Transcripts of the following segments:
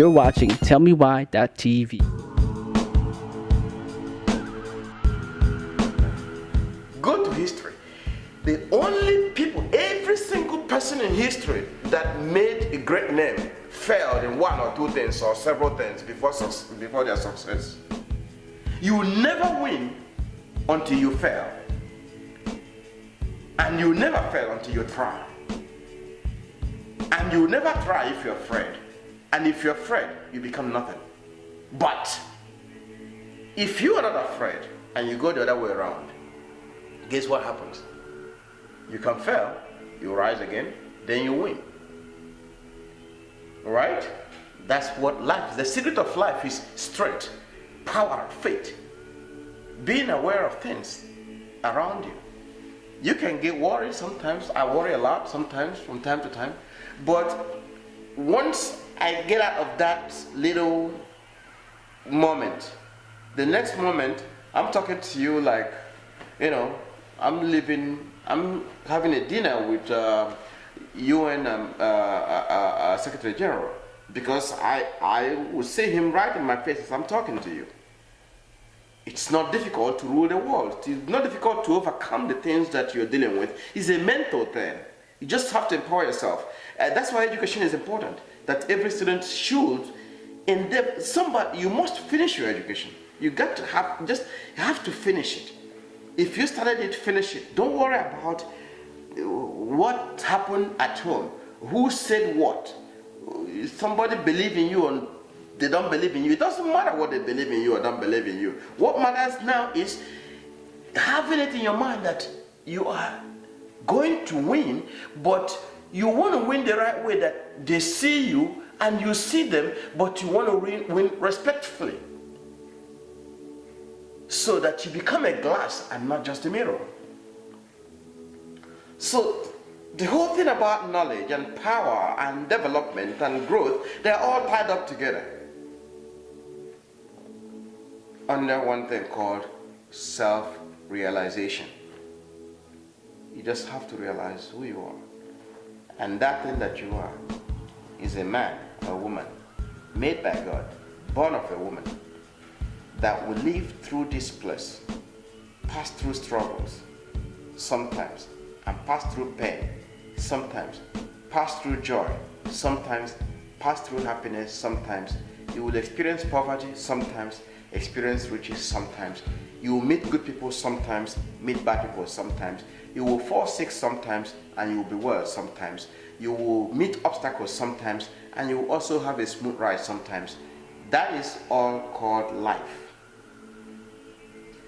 You're watching tellmewhy.tv. Go to history. The only people, every single person in history that made a great name failed in one or two things or several things before their success. You will never win until you fail. And you will never fail until you try. And you will never try if you're afraid. And if you're afraid, you become nothing. But if you are not afraid and you go the other way around, guess what happens? You can fail, you rise again, then you win. Alright? That's what life is. The secret of life is strength, power, faith. Being aware of things around you. You can get worried sometimes. I worry a lot sometimes from time to time. But once I get out of that little moment, the next moment I'm talking to you like, I'm having a dinner with UN Secretary General, because I will see him right in my face as I'm talking to you. It's not difficult to rule the world. It's not difficult to overcome the things that you're dealing with. It's a mental thing. You just have to empower yourself. That's why education is important. That every student should endeavor. You must finish your education. You have to finish it. If you started it, finish it. Don't worry about what happened at home. Who said what? Somebody believe in you and they don't believe in you. It doesn't matter what they believe in you or don't believe in you. What matters now is having it in your mind that you are going to win, but you want to win the right way, that they see you and you see them, but you want to win respectfully, so that you become a glass and not just a mirror. So the whole thing about knowledge and power and development and growth, they're all tied up together under one thing called self-realization. You just have to realize who you are. And that thing that you are is a man or a woman made by God, born of a woman, that will live through this place, pass through struggles sometimes, and pass through pain sometimes, pass through joy sometimes, pass through happiness sometimes. You will experience poverty sometimes, experience riches sometimes. You will meet good people sometimes, meet bad people sometimes. You will fall sick sometimes and you will be well sometimes. You will meet obstacles sometimes and you will also have a smooth ride sometimes. That is all called life.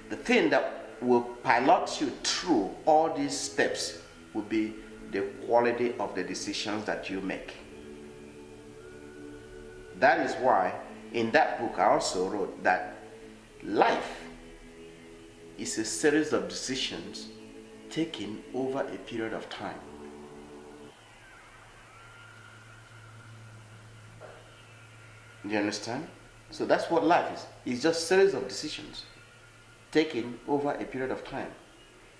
The thing that will pilot you through all these steps will be the quality of the decisions that you make. That is why in that book I also wrote that life is a series of decisions taken over a period of time. Do you understand? So that's what life is. It's just a series of decisions taken over a period of time.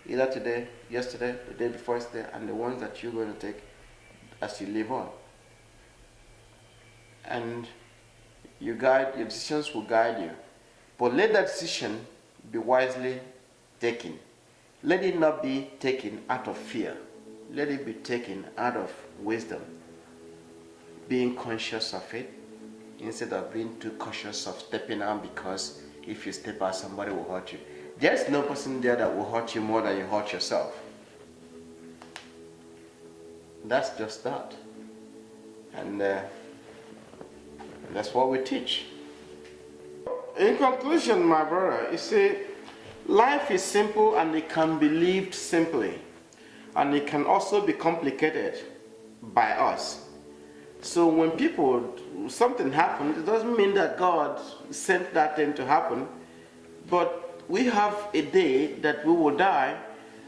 Either today, yesterday, the day before yesterday, and the ones that you're going to take as you live on. And your decisions will guide you. But let that decision be wisely taken. Let it not be taken out of fear. Let it be taken out of wisdom. Being conscious of it, instead of being too cautious of stepping out, because if you step out, somebody will hurt you. There's no person there that will hurt you more than you hurt yourself. That's just that. And that's what we teach. In conclusion, my brother, you see, life is simple and it can be lived simply. And it can also be complicated by us. So when something happens, it doesn't mean that God sent that thing to happen. But we have a day that we will die,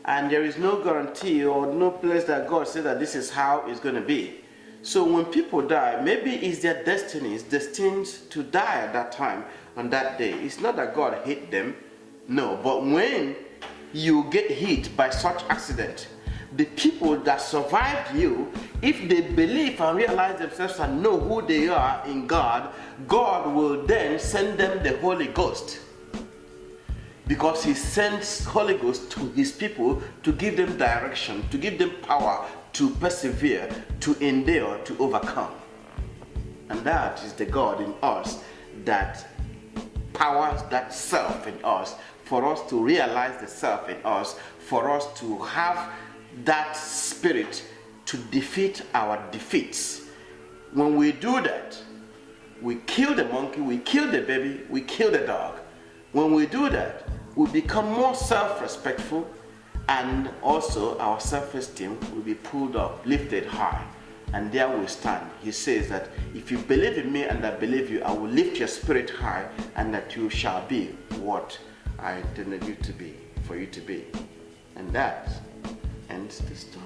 and there is no guarantee or no place that God said that this is how it's going to be. So when people die, maybe it's their destiny, it's destined to die at that time, on that day. It's not that God hate them, no. But when you get hit by such accident, the people that survived you, if they believe and realize themselves and know who they are in God, God will then send them the Holy Ghost. Because he sends Holy Ghost to his people to give them direction, to give them power to persevere, to endure, to overcome. And that is the God in us that powers that self in us, for us to realize the self in us, for us to have that spirit to defeat our defeats. When we do that, we kill the monkey, we kill the baby, we kill the dog. When we do that, we become more self-respectful, and also our self-esteem will be pulled up, lifted high, and there we stand. He says that if you believe in me and I believe you, I will lift your spirit high, and that you shall be what I intended you to be, for you to be. And that ends the story.